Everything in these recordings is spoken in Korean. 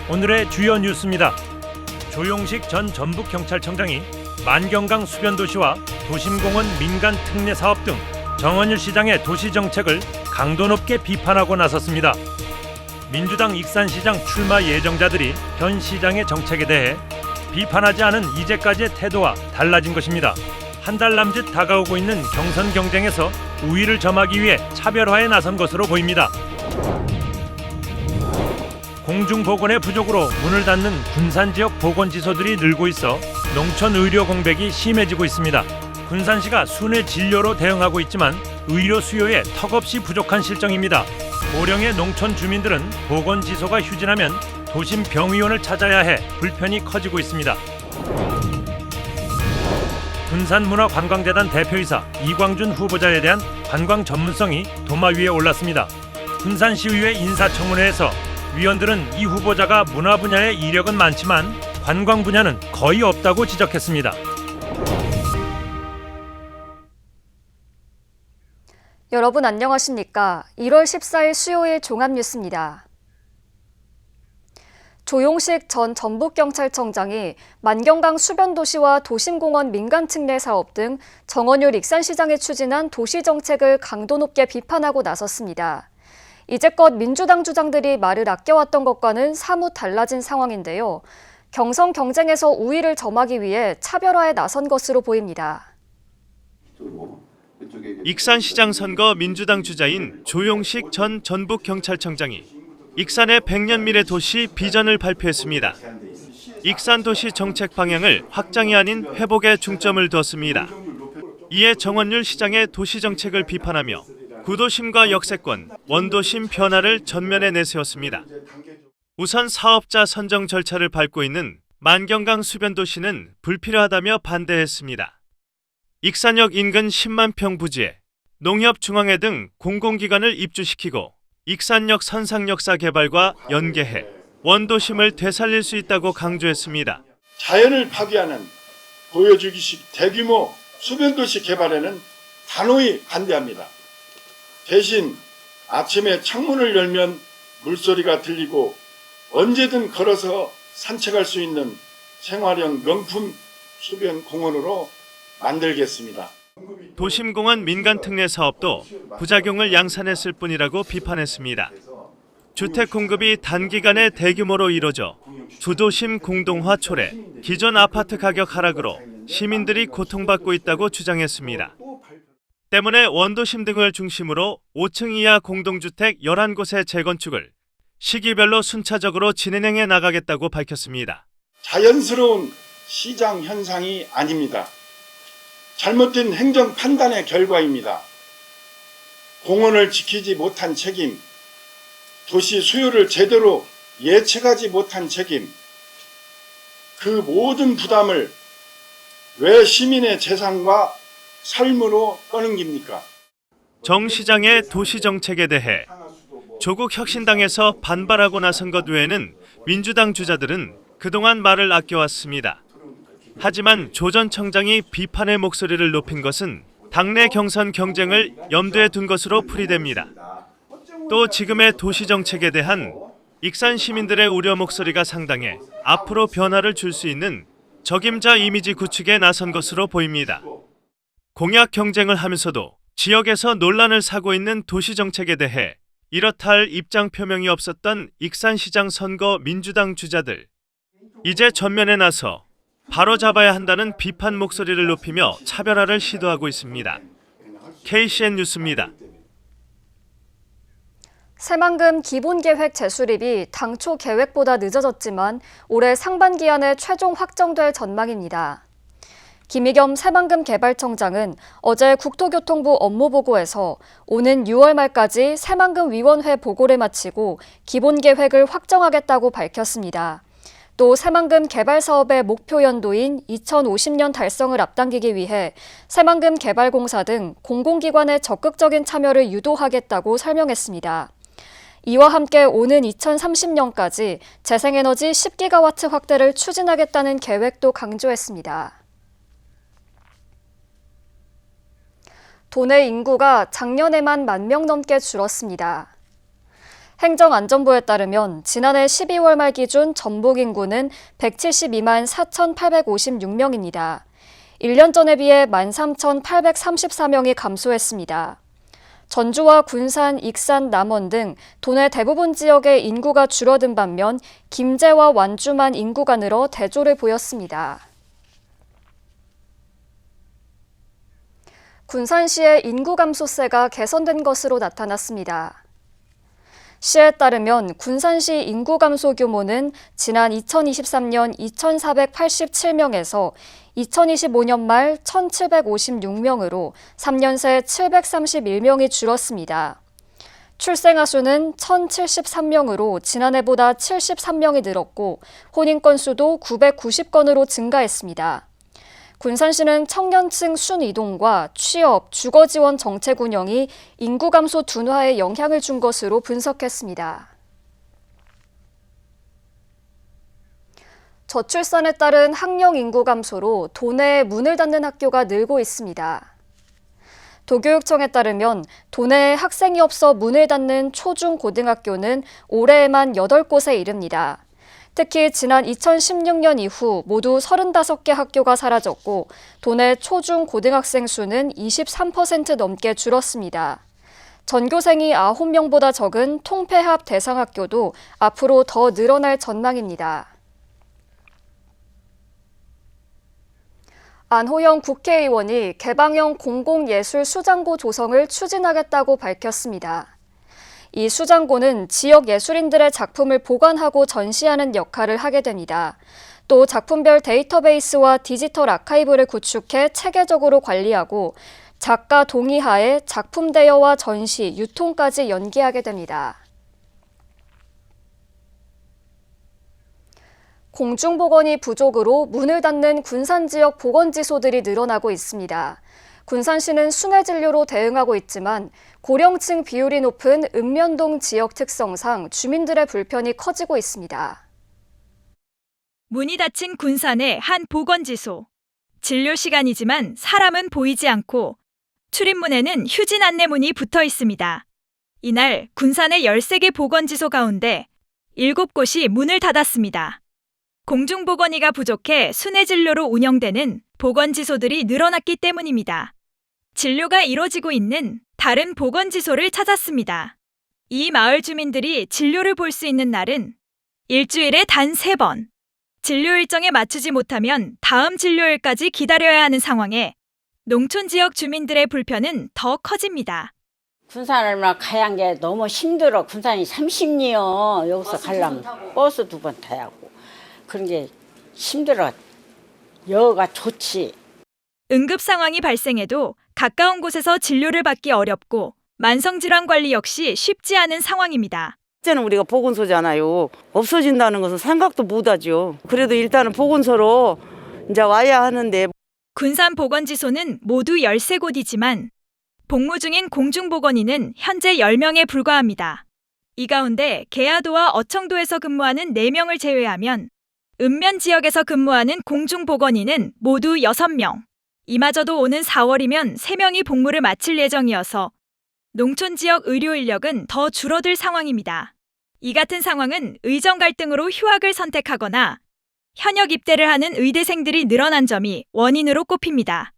오늘의 주요 뉴스입니다. 조용식 전 전북경찰청장이 만경강 수변도시와 도심공원 민간 특례 사업 등 정원율 시장의 도시정책을 강도 높게 비판하고 나섰습니다. 민주당 익산시장 출마 예정자들이 현 시장의 정책에 대해 비판하지 않은 이제까지의 태도와 달라진 것입니다. 한 달 남짓 다가오고 있는 경선 경쟁에서 우위를 점하기 위해 차별화에 나선 것으로 보입니다. 공중보건의 부족으로 문을 닫는 군산 지역 보건지소들이 늘고 있어 농촌 의료 공백이 심해지고 있습니다. 군산시가 순회 진료로 대응하고 있지만 의료 수요에 턱없이 부족한 실정입니다. 고령의 농촌 주민들은 보건지소가 휴진하면 도심 병의원을 찾아야 해 불편이 커지고 있습니다. 군산문화관광재단 대표이사 이광준 후보자에 대한 관광 전문성이 도마 위에 올랐습니다. 군산시의회 인사청문회에서 위원들은 이 후보자가 문화 분야의 이력은 많지만 관광 분야는 거의 없다고 지적했습니다. 여러분 안녕하십니까? 1월 14일 수요일 종합뉴스입니다. 조용식 전 전북경찰청장이 만경강 수변도시와 도심공원 민간특례 사업 등 정원율 익산시장이 추진한 도시정책을 강도 높게 비판하고 나섰습니다. 이제껏 민주당 주장들이 말을 아껴왔던 것과는 사뭇 달라진 상황인데요. 경선 경쟁에서 우위를 점하기 위해 차별화에 나선 것으로 보입니다. 익산시장 선거 민주당 주자인 조용식 전 전북경찰청장이 익산의 100년 미래 도시 비전을 발표했습니다. 익산 도시 정책 방향을 확장이 아닌 회복에 중점을 두었습니다. 이에 정원율 시장의 도시 정책을 비판하며 구도심과 역세권, 원도심 변화를 전면에 내세웠습니다. 우선 사업자 선정 절차를 밟고 있는 만경강 수변도시는 불필요하다며 반대했습니다. 익산역 인근 10만 평 부지에 농협중앙회 등 공공기관을 입주시키고 익산역 선상역사 개발과 연계해 원도심을 되살릴 수 있다고 강조했습니다. 자연을 파괴하는 보여주기식 대규모 수변도시 개발에는 단호히 반대합니다. 대신 아침에 창문을 열면 물소리가 들리고 언제든 걸어서 산책할 수 있는 생활형 명품 수변 공원으로 만들겠습니다. 도심공원 민간특례 사업도 부작용을 양산했을 뿐이라고 비판했습니다. 주택 공급이 단기간에 대규모로 이뤄져 주도심 공동화 초래, 기존 아파트 가격 하락으로 시민들이 고통받고 있다고 주장했습니다. 때문에 원도심 등을 중심으로 5층 이하 공동주택 11곳의 재건축을 시기별로 순차적으로 진행해 나가겠다고 밝혔습니다. 자연스러운 시장 현상이 아닙니다. 잘못된 행정 판단의 결과입니다. 공원을 지키지 못한 책임, 도시 수요를 제대로 예측하지 못한 책임, 그 모든 부담을 왜 시민의 재산과 삶으로 떠넘깁니까? 정 시장의 도시 정책에 대해 조국 혁신당에서 반발하고 나선 것 외에는 민주당 주자들은 그동안 말을 아껴왔습니다. 하지만 조 전 청장이 비판의 목소리를 높인 것은 당내 경선 경쟁을 염두에 둔 것으로 풀이됩니다. 또 지금의 도시 정책에 대한 익산 시민들의 우려 목소리가 상당해 앞으로 변화를 줄 수 있는 적임자 이미지 구축에 나선 것으로 보입니다. 공약 경쟁을 하면서도 지역에서 논란을 사고 있는 도시 정책에 대해 이렇다 할 입장 표명이 없었던 익산시장 선거 민주당 주자들. 이제 전면에 나서 바로잡아야 한다는 비판 목소리를 높이며 차별화를 시도하고 있습니다. KCN 뉴스입니다. 새만금 기본계획 재수립이 당초 계획보다 늦어졌지만 올해 상반기 안에 최종 확정될 전망입니다. 김희겸 새만금 개발청장은 어제 국토교통부 업무보고에서 오는 6월 말까지 새만금 위원회 보고를 마치고 기본계획을 확정하겠다고 밝혔습니다. 또 새만금 개발사업의 목표 연도인 2050년 달성을 앞당기기 위해 새만금 개발공사 등 공공기관의 적극적인 참여를 유도하겠다고 설명했습니다. 이와 함께 오는 2030년까지 재생에너지 10기가와트 확대를 추진하겠다는 계획도 강조했습니다. 도내 인구가 작년에만 10,000명 넘게 줄었습니다. 행정안전부에 따르면 지난해 12월 말 기준 전북 인구는 172만 4,856명입니다. 1년 전에 비해 13,834명이 감소했습니다. 전주와 군산, 익산, 남원 등 도내 대부분 지역의 인구가 줄어든 반면 김제와 완주만 인구가 늘어 대조를 보였습니다. 군산시의 인구 감소세가 개선된 것으로 나타났습니다. 시에 따르면 군산시 인구 감소 규모는 지난 2023년 2,487명에서 2025년 말 1,756명으로 3년 새 731명이 줄었습니다. 출생아 수는 1,073명으로 지난해보다 73명이 늘었고 혼인 건수도 990건으로 증가했습니다. 군산시는 청년층 순이동과 취업, 주거 지원 정책 운영이 인구 감소 둔화에 영향을 준 것으로 분석했습니다. 저출산에 따른 학령 인구 감소로 도내에 문을 닫는 학교가 늘고 있습니다. 도교육청에 따르면 도내에 학생이 없어 문을 닫는 초중 고등학교는 올해에만 8곳에 이릅니다. 특히 지난 2016년 이후 모두 35개 학교가 사라졌고 도내 초중 고등학생 수는 23% 넘게 줄었습니다. 전교생이 9명보다 적은 통폐합 대상학교도 앞으로 더 늘어날 전망입니다. 안호영 국회의원이 개방형 공공예술 수장고 조성을 추진하겠다고 밝혔습니다. 이 수장고는 지역 예술인들의 작품을 보관하고 전시하는 역할을 하게 됩니다. 또 작품별 데이터베이스와 디지털 아카이브를 구축해 체계적으로 관리하고 작가 동의하에 작품 대여와 전시, 유통까지 연계하게 됩니다. 공중보건이 부족으로 문을 닫는 군산 지역 보건지소들이 늘어나고 있습니다. 군산시는 순회진료로 대응하고 있지만 고령층 비율이 높은 읍면동 지역 특성상 주민들의 불편이 커지고 있습니다. 문이 닫힌 군산의 한 보건지소. 진료 시간이지만 사람은 보이지 않고 출입문에는 휴진 안내문이 붙어 있습니다. 이날 군산의 13개 보건지소 가운데 7곳이 문을 닫았습니다. 공중보건의가 부족해 순회진료로 운영되는 보건지소들이 늘어났기 때문입니다. 진료가 이뤄지고 있는 다른 보건지소를 찾았습니다. 이 마을 주민들이 진료를 볼 수 있는 날은 일주일에 단 3번. 진료 일정에 맞추지 못하면 다음 진료일까지 기다려야 하는 상황에 농촌 지역 주민들의 불편은 더 커집니다. 군산을 막 가야 게 너무 힘들어. 군산이 30리요. 여기서 가려면 버스 2번 타야 하고. 그런 게 힘들어. 여가 좋지. 응급 상황이 발생해도 가까운 곳에서 진료를 받기 어렵고 만성질환 관리 역시 쉽지 않은 상황입니다. 이제는 우리가 보건소잖아요. 없어진다는 것은 생각도 못하죠. 그래도 일단은 보건소로 이제 와야 하는데. 군산 보건지소는 모두 13곳이지만 복무 중인 공중보건의는 현재 10명에 불과합니다. 이 가운데 계야도와 어청도에서 근무하는 4명을 제외하면 읍면 지역에서 근무하는 공중보건의는 모두 6명. 이마저도 오는 4월이면 3명이 복무를 마칠 예정이어서 농촌 지역 의료 인력은 더 줄어들 상황입니다. 이 같은 상황은 의정 갈등으로 휴학을 선택하거나 현역 입대를 하는 의대생들이 늘어난 점이 원인으로 꼽힙니다.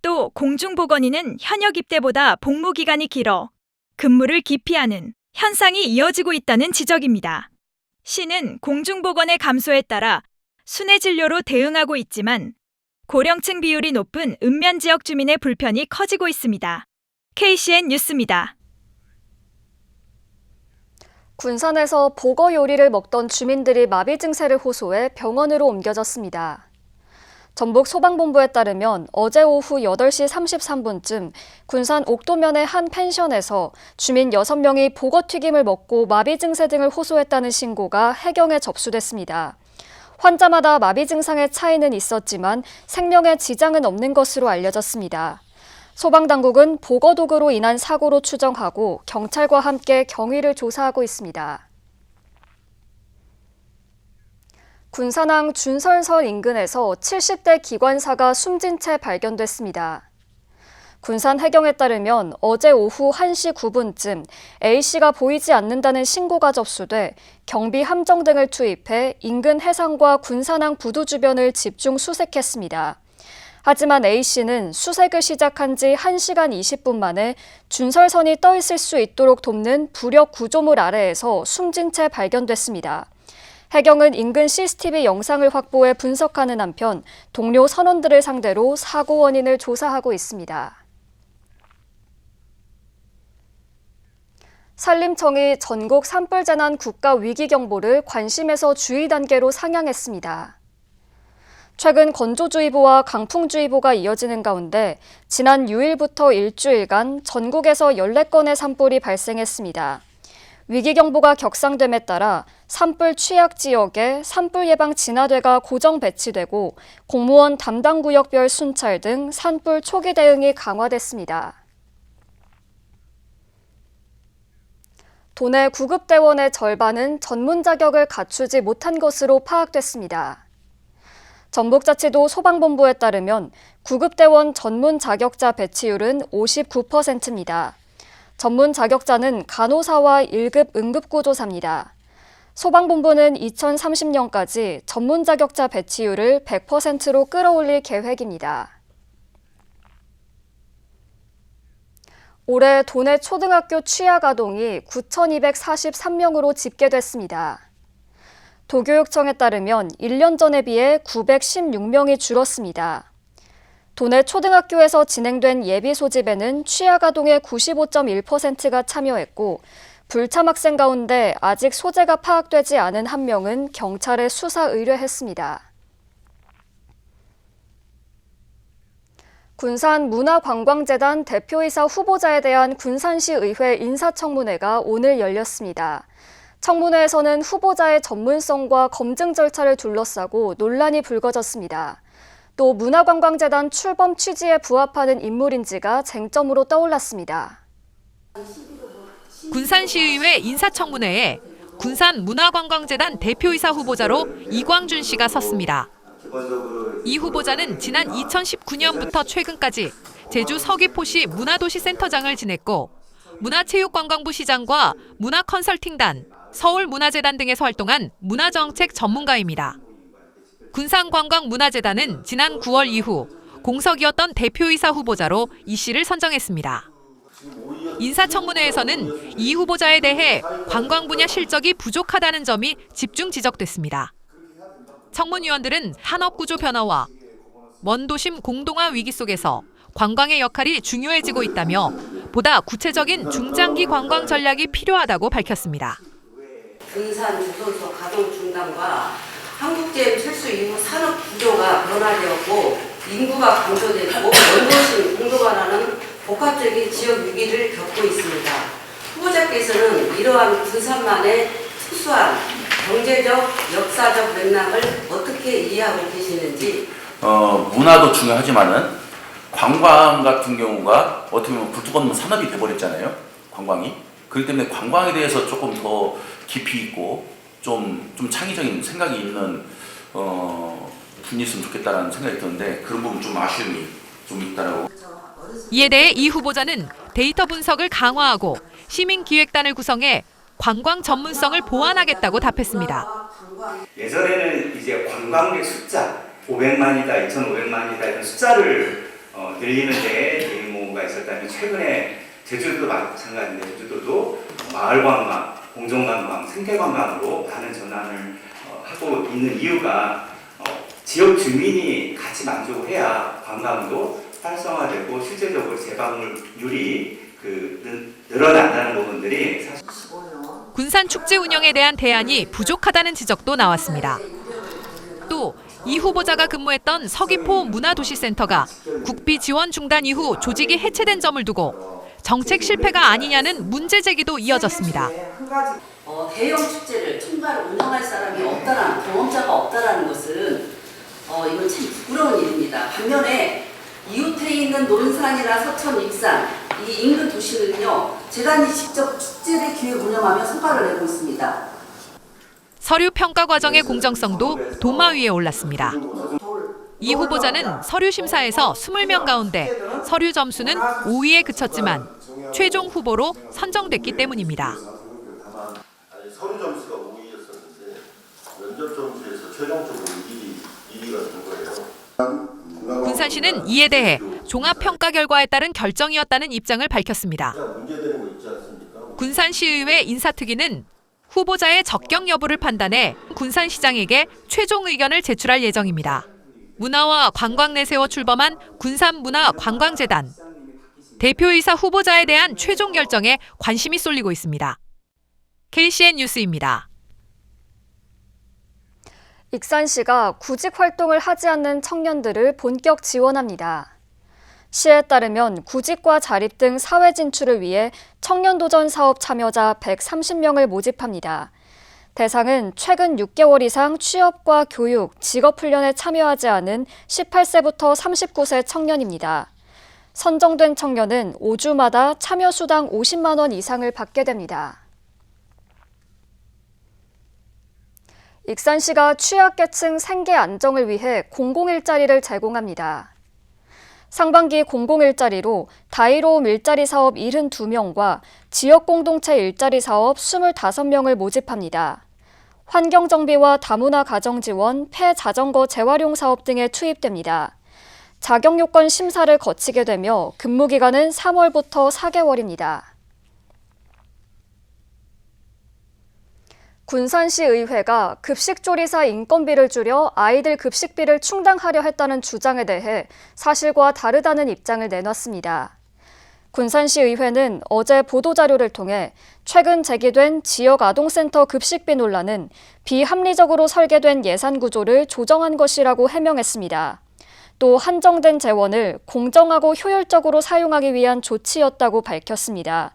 또 공중보건의는 현역 입대보다 복무 기간이 길어 근무를 기피하는 현상이 이어지고 있다는 지적입니다. 시는 공중보건의 감소에 따라 순회진료로 대응하고 있지만 고령층 비율이 높은 읍면 지역 주민의 불편이 커지고 있습니다. KCN 뉴스입니다. 군산에서 보거 요리를 먹던 주민들이 마비 증세를 호소해 병원으로 옮겨졌습니다. 전북 소방본부에 따르면 어제 오후 8시 33분쯤 군산 옥도면의 한 펜션에서 주민 6명이 보거튀김을 먹고 마비 증세 등을 호소했다는 신고가 해경에 접수됐습니다. 환자마다 마비 증상의 차이는 있었지만 생명에 지장은 없는 것으로 알려졌습니다. 소방당국은 보거독으로 인한 사고로 추정하고 경찰과 함께 경위를 조사하고 있습니다. 군산항 준설선 인근에서 70대 기관사가 숨진 채 발견됐습니다. 군산 해경에 따르면 어제 오후 1시 9분쯤 A씨가 보이지 않는다는 신고가 접수돼 경비 함정 등을 투입해 인근 해상과 군산항 부두 주변을 집중 수색했습니다. 하지만 A씨는 수색을 시작한 지 1시간 20분 만에 준설선이 떠 있을 수 있도록 돕는 부력 구조물 아래에서 숨진 채 발견됐습니다. 해경은 인근 CCTV 영상을 확보해 분석하는 한편 동료 선원들을 상대로 사고 원인을 조사하고 있습니다. 산림청이 전국 산불재난 국가위기경보를 관심에서 주의 단계로 상향했습니다. 최근 건조주의보와 강풍주의보가 이어지는 가운데 지난 6일부터 일주일간 전국에서 14건의 산불이 발생했습니다. 위기경보가 격상됨에 따라 산불 취약 지역에 산불 예방 진화대가 고정 배치되고 공무원 담당 구역별 순찰 등 산불 초기 대응이 강화됐습니다. 도내 구급대원의 절반은 전문 자격을 갖추지 못한 것으로 파악됐습니다. 전북자치도 소방본부에 따르면 구급대원 전문 자격자 배치율은 59%입니다. 전문 자격자는 간호사와 1급 응급구조사입니다. 소방본부는 2030년까지 전문 자격자 배치율을 100%로 끌어올릴 계획입니다. 올해 도내 초등학교 취약 아동이 9,243명으로 집계됐습니다. 도교육청에 따르면 1년 전에 비해 916명이 줄었습니다. 도내 초등학교에서 진행된 예비 소집에는 취약 아동의 95.1%가 참여했고 불참 학생 가운데 아직 소재가 파악되지 않은 1명은 경찰에 수사 의뢰했습니다. 군산문화관광재단 대표이사 후보자에 대한 군산시 의회 인사청문회가 오늘 열렸습니다. 청문회에서는 후보자의 전문성과 검증 절차를 둘러싸고 논란이 불거졌습니다. 또 문화관광재단 출범 취지에 부합하는 인물인지가 쟁점으로 떠올랐습니다. 군산시의회 인사청문회에 군산문화관광재단 대표이사 후보자로 이광준 씨가 섰습니다. 이 후보자는 지난 2019년부터 최근까지 제주 서귀포시 문화도시센터장을 지냈고 문화체육관광부 시장과 문화컨설팅단, 서울문화재단 등에서 활동한 문화정책 전문가입니다. 군산관광문화재단은 지난 9월 이후 공석이었던 대표이사 후보자로 이 씨를 선정했습니다. 인사청문회에서는 이 후보자에 대해 관광 분야 실적이 부족하다는 점이 집중 지적됐습니다. 청문위원들은 산업구조 변화와 원도심 공동화 위기 속에서 관광의 역할이 중요해지고 있다며 보다 구체적인 중장기 관광 전략이 필요하다고 밝혔습니다. 군산 조선소 가동 중단과 한국제일 철수 이후 산업 구조가 변화되었고 인구가 감소되고 원도심 공동화라는 복합적인 지역 위기를 겪고 있습니다. 후보자께서는 이러한 군산만의 특수한 경제적, 역사적 맥락을 어떻게 이해하고 계시는지? 문화도 중요하지만은 관광 같은 경우가 어떻게 보면 불뚝없는 산업이 돼버렸잖아요. 관광이. 그렇기 때문에 관광에 대해서 조금 더 깊이 있고 좀 창의적인 생각이 있는 분이 있으면 좋겠다라는 생각이 드는데 그런 부분 좀 아쉬움이 좀 있다라고. 이에 대해 이 후보자는 데이터 분석을 강화하고 시민기획단을 구성해 관광 전문성을 보완하겠다고 답했습니다. 예전에는 이제 관광객 숫자 500만이다, 2,500만이다 이런 숫자를 늘리는 데 의무가 있었다면 최근에 제주도도 마찬가지인데 제주도도 마을관광, 공정관광, 생태관광으로 많은 전환을 하고 있는 이유가 지역 주민이 같이 만족을 해야 관광도 활성화되고 실제적으로 재방문율이 늘어난다는 부분들이 사실 군산 축제 운영에 대한 대안이 부족하다는 지적도 나왔습니다. 또 이 후보자가 근무했던 서귀포 문화도시센터가 국비 지원 중단 이후 조직이 해체된 점을 두고 정책 실패가 아니냐는 문제 제기도 이어졌습니다. 대형 축제를 총괄 운영할 사람이 없다라는 경험자가 없다라는 것은 이건 참 부끄러운 일입니다. 반면에 이웃에 있는 논산이나 서천, 익산 이 인근 도시는요 재단이 직접 축제를 기획 운영하며 성과를 내고 있습니다. 서류 평가 과정의 공정성도 도마 위에 올랐습니다. 이 후보자는 서류 심사에서 20명 가운데 서류 점수는 5위에 그쳤지만 최종 후보로 선정됐기 때문입니다. 서류 점수가 5위였었는데 면접 점수에서 최종적으로 1위가 된 거예요. 군산시는 이에 대해 종합평가 결과에 따른 결정이었다는 입장을 밝혔습니다. 문제되는 거 있지 않습니까? 군산시의회 인사특위는 후보자의 적격 여부를 판단해 군산시장에게 최종 의견을 제출할 예정입니다. 문화와 관광 내세워 출범한 군산문화관광재단. 대표이사 후보자에 대한 최종 결정에 관심이 쏠리고 있습니다. KCN 뉴스입니다. 익산시가 구직 활동을 하지 않는 청년들을 본격 지원합니다. 시에 따르면 구직과 자립 등 사회 진출을 위해 청년도전 사업 참여자 130명을 모집합니다. 대상은 최근 6개월 이상 취업과 교육, 직업훈련에 참여하지 않은 18세부터 39세 청년입니다. 선정된 청년은 5주마다 참여수당 50만 원 이상을 받게 됩니다. 익산시가 취약계층 생계 안정을 위해 공공일자리를 제공합니다. 상반기 공공일자리로 다이로움 일자리 사업 72명과 지역공동체 일자리 사업 25명을 모집합니다. 환경정비와 다문화 가정지원, 폐자전거 재활용 사업 등에 투입됩니다. 자격요건 심사를 거치게 되며 근무기간은 3월부터 4개월입니다. 군산시 의회가 급식조리사 인건비를 줄여 아이들 급식비를 충당하려 했다는 주장에 대해 사실과 다르다는 입장을 내놨습니다. 군산시 의회는 어제 보도자료를 통해 최근 제기된 지역아동센터 급식비 논란은 비합리적으로 설계된 예산 구조를 조정한 것이라고 해명했습니다. 또 한정된 재원을 공정하고 효율적으로 사용하기 위한 조치였다고 밝혔습니다.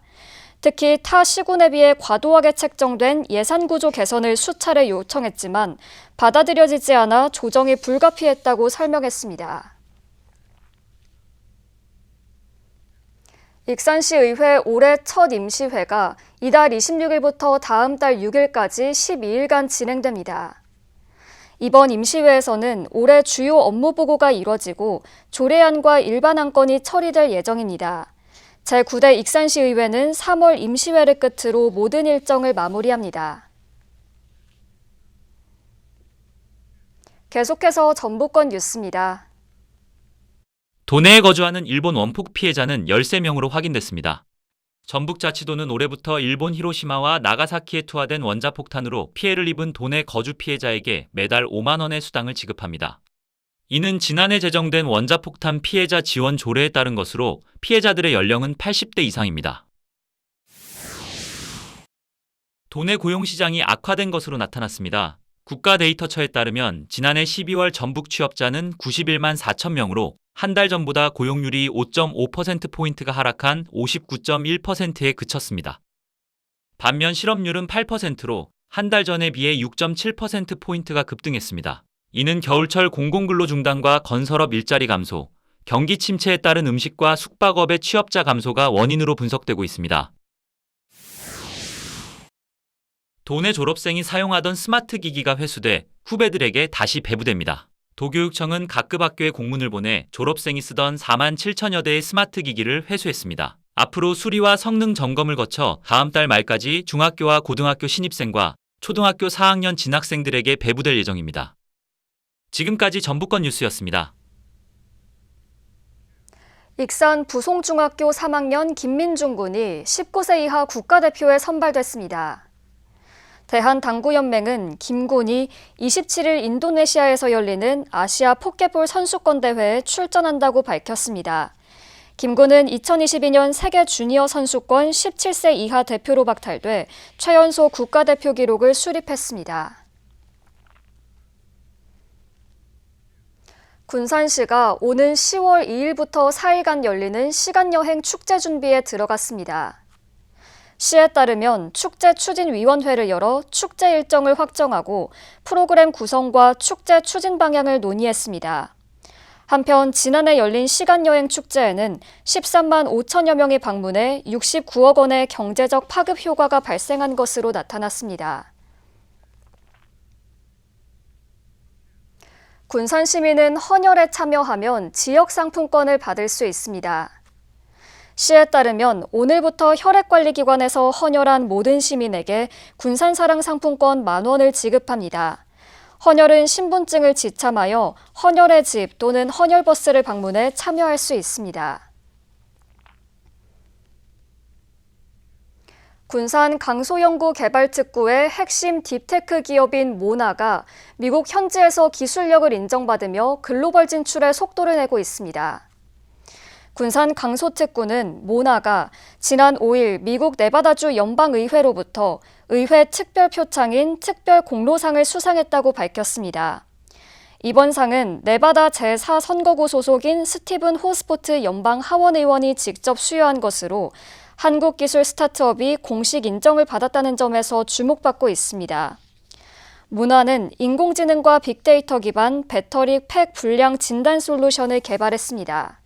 특히 타 시군에 비해 과도하게 책정된 예산 구조 개선을 수차례 요청했지만 받아들여지지 않아 조정이 불가피했다고 설명했습니다. 익산시 의회 올해 첫 임시회가 이달 26일부터 다음 달 6일까지 12일간 진행됩니다. 이번 임시회에서는 올해 주요 업무 보고가 이뤄지고 조례안과 일반 안건이 처리될 예정입니다. 제9대 익산시 의회는 3월 임시회를 끝으로 모든 일정을 마무리합니다. 계속해서 전북권 뉴스입니다. 도내에 거주하는 일본 원폭 피해자는 13명으로 확인됐습니다. 전북자치도는 올해부터 일본 히로시마와 나가사키에 투하된 원자폭탄으로 피해를 입은 도내 거주 피해자에게 매달 5만 원의 수당을 지급합니다. 이는 지난해 제정된 원자폭탄 피해자 지원 조례에 따른 것으로 피해자들의 연령은 80대 이상입니다. 도내 고용시장이 악화된 것으로 나타났습니다. 국가데이터처에 따르면 지난해 12월 전북 취업자는 91만 4천 명으로 한 달 전보다 고용률이 5.5%포인트가 하락한 59.1%에 그쳤습니다. 반면 실업률은 8%로 한 달 전에 비해 6.7%포인트가 급등했습니다. 이는 겨울철 공공근로 중단과 건설업 일자리 감소, 경기 침체에 따른 음식과 숙박업의 취업자 감소가 원인으로 분석되고 있습니다. 도내 졸업생이 사용하던 스마트 기기가 회수돼 후배들에게 다시 배부됩니다. 도교육청은 각급 학교에 공문을 보내 졸업생이 쓰던 4만 7천여 대의 스마트 기기를 회수했습니다. 앞으로 수리와 성능 점검을 거쳐 다음 달 말까지 중학교와 고등학교 신입생과 초등학교 4학년 진학생들에게 배부될 예정입니다. 지금까지 전북권 뉴스였습니다. 익산 부송중학교 3학년 김민중 군이 19세 이하 국가대표에 선발됐습니다. 대한당구연맹은 김 군이 27일 인도네시아에서 열리는 아시아 포켓볼 선수권 대회에 출전한다고 밝혔습니다. 김 군은 2022년 세계 주니어 선수권 17세 이하 대표로 박탈돼 최연소 국가대표 기록을 수립했습니다. 군산시가 오는 10월 2일부터 4일간 열리는 시간여행 축제 준비에 들어갔습니다. 시에 따르면 축제추진위원회를 열어 축제 일정을 확정하고 프로그램 구성과 축제 추진 방향을 논의했습니다. 한편 지난해 열린 시간여행 축제에는 13만 5천여 명이 방문해 69억 원의 경제적 파급 효과가 발생한 것으로 나타났습니다. 군산 시민은 헌혈에 참여하면 지역 상품권을 받을 수 있습니다. 시에 따르면 오늘부터 혈액관리기관에서 헌혈한 모든 시민에게 군산사랑 상품권 10,000원을 지급합니다. 헌혈은 신분증을 지참하여 헌혈의 집 또는 헌혈버스를 방문해 참여할 수 있습니다. 군산 강소연구개발특구의 핵심 딥테크 기업인 모나가 미국 현지에서 기술력을 인정받으며 글로벌 진출에 속도를 내고 있습니다. 군산 강소특구는 모나가 지난 5일 미국 네바다주 연방의회로부터 의회 특별 표창인 특별 공로상을 수상했다고 밝혔습니다. 이번 상은 네바다 제4선거구 소속인 스티븐 호스포트 연방 하원의원이 직접 수여한 것으로 한국 기술 스타트업이 공식 인정을 받았다는 점에서 주목받고 있습니다. 모나는 인공지능과 빅데이터 기반 배터리 팩 불량 진단 솔루션을 개발했습니다.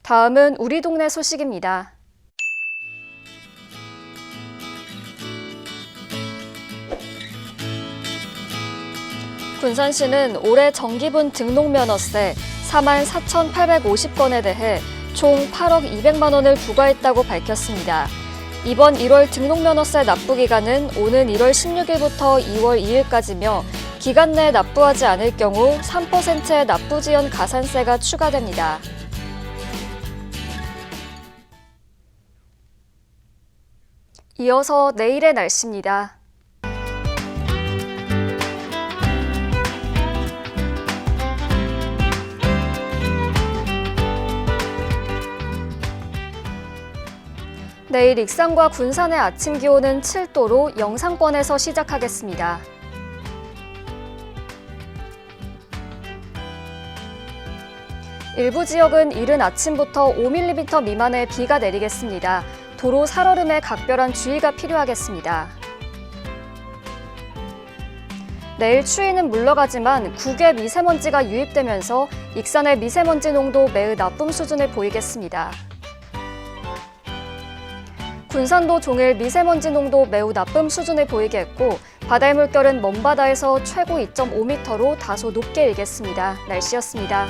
다음은 우리 동네 소식입니다. 군산시는 올해 정기분 등록면허세 44,850건에 대해 총 8억 200만 원을 부과했다고 밝혔습니다. 이번 1월 등록면허세 납부기간은 오는 1월 16일부터 2월 2일까지며 기간 내에 납부하지 않을 경우 3%의 납부지연 가산세가 추가됩니다. 이어서 내일의 날씨입니다. 내일 익산과 군산의 아침 기온은 7도로 영상권에서 시작하겠습니다. 일부 지역은 이른 아침부터 5mm 미만의 비가 내리겠습니다. 도로 살얼음에 각별한 주의가 필요하겠습니다. 내일 추위는 물러가지만 국외 미세먼지가 유입되면서 익산의 미세먼지 농도 매우 나쁨 수준을 보이겠습니다. 군산도 종일 미세먼지 농도 매우 나쁨 수준을 보이겠고 바다의 물결은 먼바다에서 최고 2.5m로 다소 높게 일겠습니다. 날씨였습니다.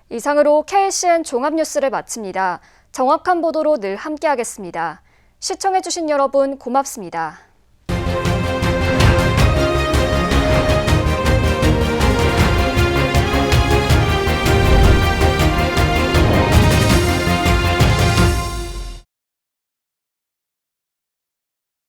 이상으로 KCN 종합뉴스를 마칩니다. 정확한 보도로 늘 함께하겠습니다. 시청해주신 여러분 고맙습니다.